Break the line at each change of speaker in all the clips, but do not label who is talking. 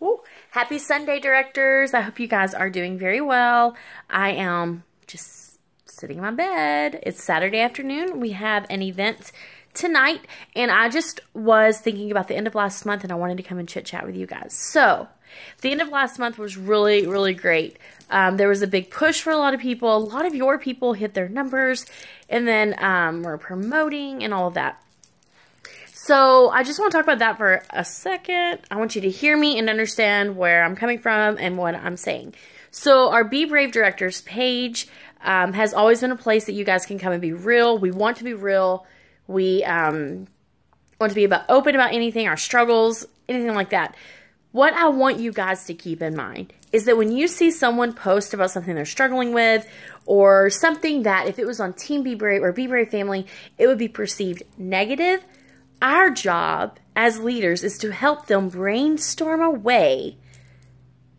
Ooh, happy Sunday, directors. I hope you guys are doing very well. I am just sitting in my bed. It's Saturday afternoon. We have an event tonight, and I just was thinking about the end of last month, and I wanted to come and chit-chat with you guys. So, the end of last month was really, really great. There was a big push for a lot of people. A lot of your people hit their numbers, and then we're promoting and all of that. So, I just want to talk about that for a second. I want you to hear me and understand where I'm coming from and what I'm saying. So, our Be Brave Directors page has always been a place that you guys can come and be real. We want to be real. We want to be open about anything, our struggles, anything like that. What I want you guys to keep in mind is that when you see someone post about something they're struggling with, or something that if it was on Team Be Brave or Be Brave Family, it would be perceived negative, our job as leaders is to help them brainstorm a way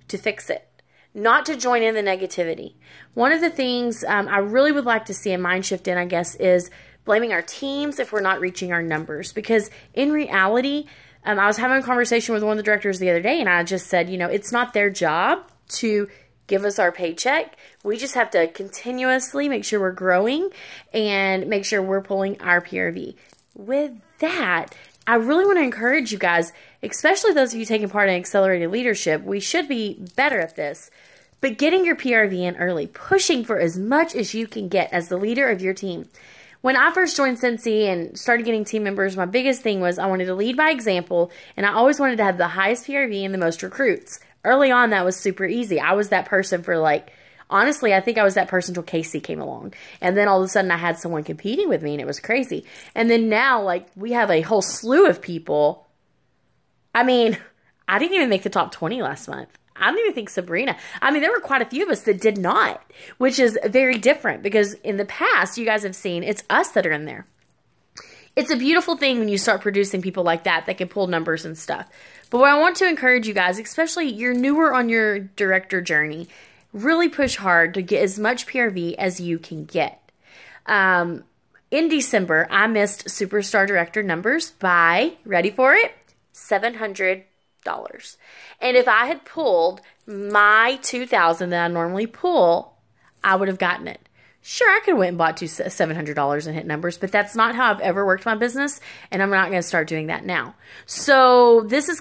to fix it, not to join in the negativity. One of the things I really would like to see a mind shift in, I guess, is blaming our teams if we're not reaching our numbers. Because in reality, I was having a conversation with one of the directors the other day, and I just said, you know, it's not their job to give us our paycheck. We just have to continuously make sure we're growing and make sure we're pulling our PRV. With that, I really want to encourage you guys, especially those of you taking part in accelerated leadership. We should be better at this. But getting your PRV in early, pushing for as much as you can get as the leader of your team. When I first joined Scentsy and started getting team members, my biggest thing was I wanted to lead by example, and I always wanted to have the highest PRV and the most recruits. Early on, that was super easy. I was that person for honestly, I think I was that person until Casey came along. And then all of a sudden I had someone competing with me, and it was crazy. And then now, we have a whole slew of people. I mean, I didn't even make the top 20 last month. I don't even think Sabrina. I mean, there were quite a few of us that did not, which is very different because in the past, you guys have seen, it's us that are in there. It's a beautiful thing when you start producing people like that can pull numbers and stuff. But what I want to encourage you guys, especially you're newer on your director journey, really push hard to get as much PRV as you can get. In December, I missed Superstar Director numbers by, ready for it, $700. And if I had pulled my $2,000 that I normally pull, I would have gotten it. Sure, I could have went and bought $700 and hit numbers, but that's not how I've ever worked my business, and I'm not going to start doing that now. So this is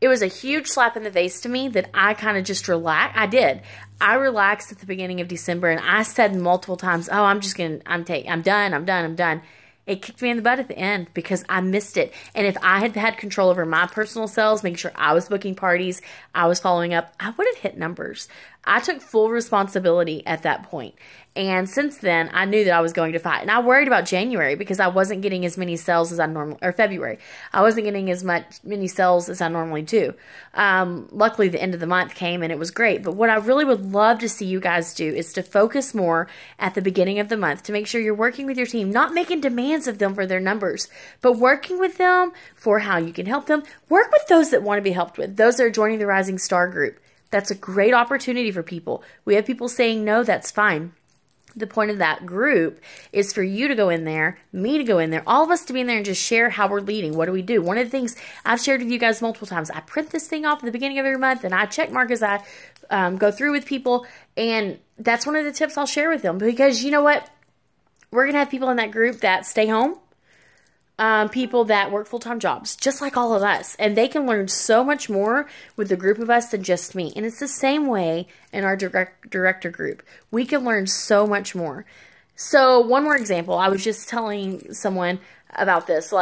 it was a huge slap in the face to me that I kind of just relaxed. I did. I relaxed at the beginning of December, and I said multiple times, oh, I'm done. It kicked me in the butt at the end because I missed it. And if I had had control over my personal sales, making sure I was booking parties, I was following up, I would have hit numbers. I took full responsibility at that point. And since then, I knew that I was going to fight. And I worried about January because I wasn't getting as many sales as I normally, or February. I wasn't getting many sales as I normally do. Luckily, the end of the month came and it was great. But what I really would love to see you guys do is to focus more at the beginning of the month to make sure you're working with your team, not making demands of them for their numbers, but working with them for how you can help them. Work with those that want to be helped with, those that are joining the Rising Star group. That's a great opportunity for people. We have people saying no, that's fine. The point of that group is for you to go in there, me to go in there, all of us to be in there and just share how we're leading. What do we do? One of the things I've shared with you guys multiple times, I print this thing off at the beginning of every month and I check mark as I go through with people. And that's one of the tips I'll share with them because you know what? We're going to have people in that group that stay home. People that work full-time jobs, just like all of us. And they can learn so much more with the group of us than just me. And it's the same way in our director group. We can learn so much more. So one more example. I was just telling someone about this.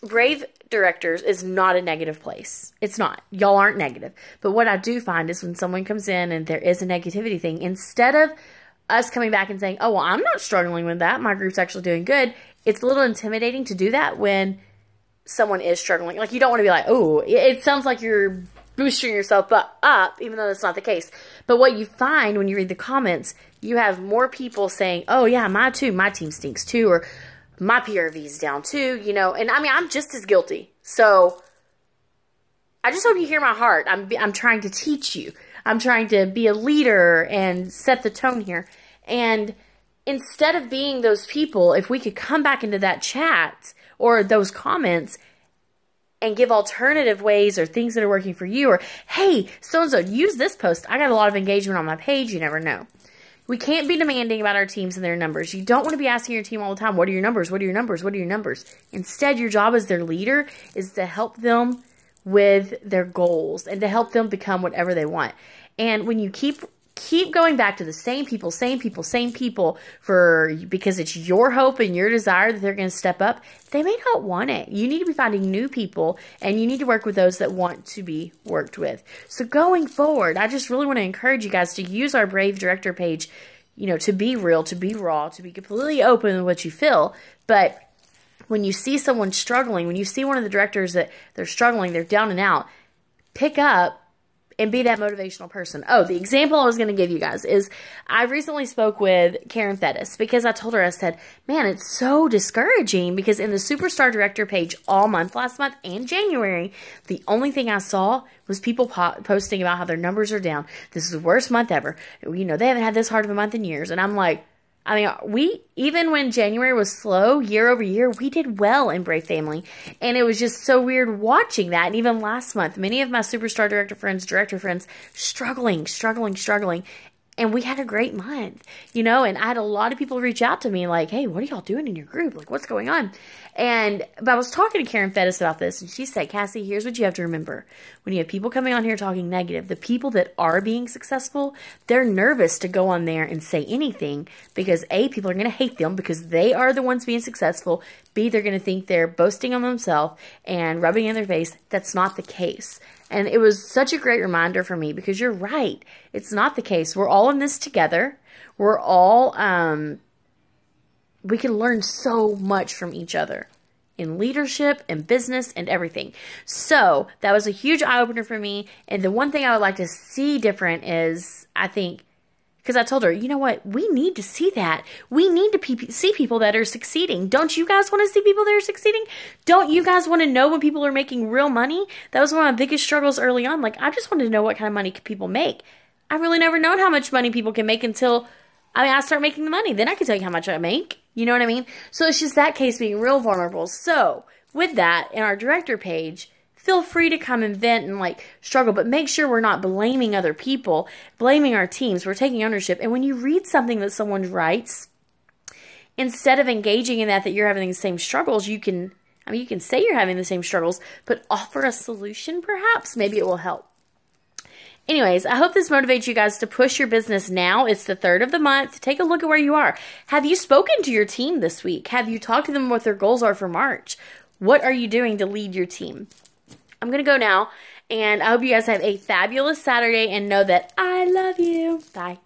Brave Directors is not a negative place. It's not. Y'all aren't negative. But what I do find is when someone comes in and there is a negativity thing, instead of us coming back and saying, oh, well, I'm not struggling with that. My group's actually doing good. It's a little intimidating to do that when someone is struggling. You don't want to be like, oh, it sounds like you're boosting yourself up, even though that's not the case. But what you find when you read the comments, you have more people saying, oh, yeah, my team stinks too, or my PRV's down too, And I mean, I'm just as guilty. So I just hope you hear my heart. I'm trying to teach you. I'm trying to be a leader and set the tone here. And instead of being those people, if we could come back into that chat or those comments and give alternative ways or things that are working for you. Or, hey, so-and-so, use this post. I got a lot of engagement on my page. You never know. We can't be demanding about our teams and their numbers. You don't want to be asking your team all the time, what are your numbers? What are your numbers? What are your numbers? Instead, your job as their leader is to help them with their goals and to help them become whatever they want. And when you keep going back to the same people because it's your hope and your desire that they're going to step up, they may not want it. You need to be finding new people, and you need to work with those that want to be worked with. So going forward, I just really want to encourage you guys to use our Brave Director page, you know, to be real, to be raw, to be completely open with what you feel. But when you see someone struggling, when you see one of the directors that they're struggling, they're down and out, pick up and be that motivational person. Oh, the example I was going to give you guys is I recently spoke with Karen Fettis because I told her, I said, man, it's so discouraging because in the Superstar Director page all month, last month and January, the only thing I saw was people posting about how their numbers are down. This is the worst month ever. You know, they haven't had this hard of a month in years. And I'm like, I mean, even when January was slow, year over year, we did well in Brave Family. And it was just so weird watching that. And even last month, many of my Superstar Director friends, struggling. And we had a great month, you know, and I had a lot of people reach out to me like, hey, what are y'all doing in your group? Like, what's going on? But I was talking to Karen Fettis about this, and she said, Cassie, here's what you have to remember. When you have people coming on here talking negative, the people that are being successful, they're nervous to go on there and say anything because A, people are going to hate them because they are the ones being successful. B, they're going to think they're boasting on themselves and rubbing in their face. That's not the case. And it was such a great reminder for me because you're right. It's not the case. We're all in this together. We're all, we can learn so much from each other in leadership and business and everything. So that was a huge eye-opener for me. And the one thing I would like to see different is, I think, because I told her, you know what? We need to see that. We need to see people that are succeeding. Don't you guys want to see people that are succeeding? Don't you guys want to know when people are making real money? That was one of my biggest struggles early on. Like, I just wanted to know what kind of money people make. I really never known how much money people can make until, I start making the money. Then I can tell you how much I make. You know what I mean? So it's just that case being real vulnerable. So with that, in our director page, feel free to come and vent and like struggle, but make sure we're not blaming other people, blaming our teams. We're taking ownership. And when you read something that someone writes, instead of engaging in that you're having the same struggles, you can say you're having the same struggles, but offer a solution perhaps. Maybe it will help. Anyways, I hope this motivates you guys to push your business now. It's the 3rd of the month. Take a look at where you are. Have you spoken to your team this week? Have you talked to them what their goals are for March? What are you doing to lead your team? I'm going to go now, and I hope you guys have a fabulous Saturday and know that I love you. Bye.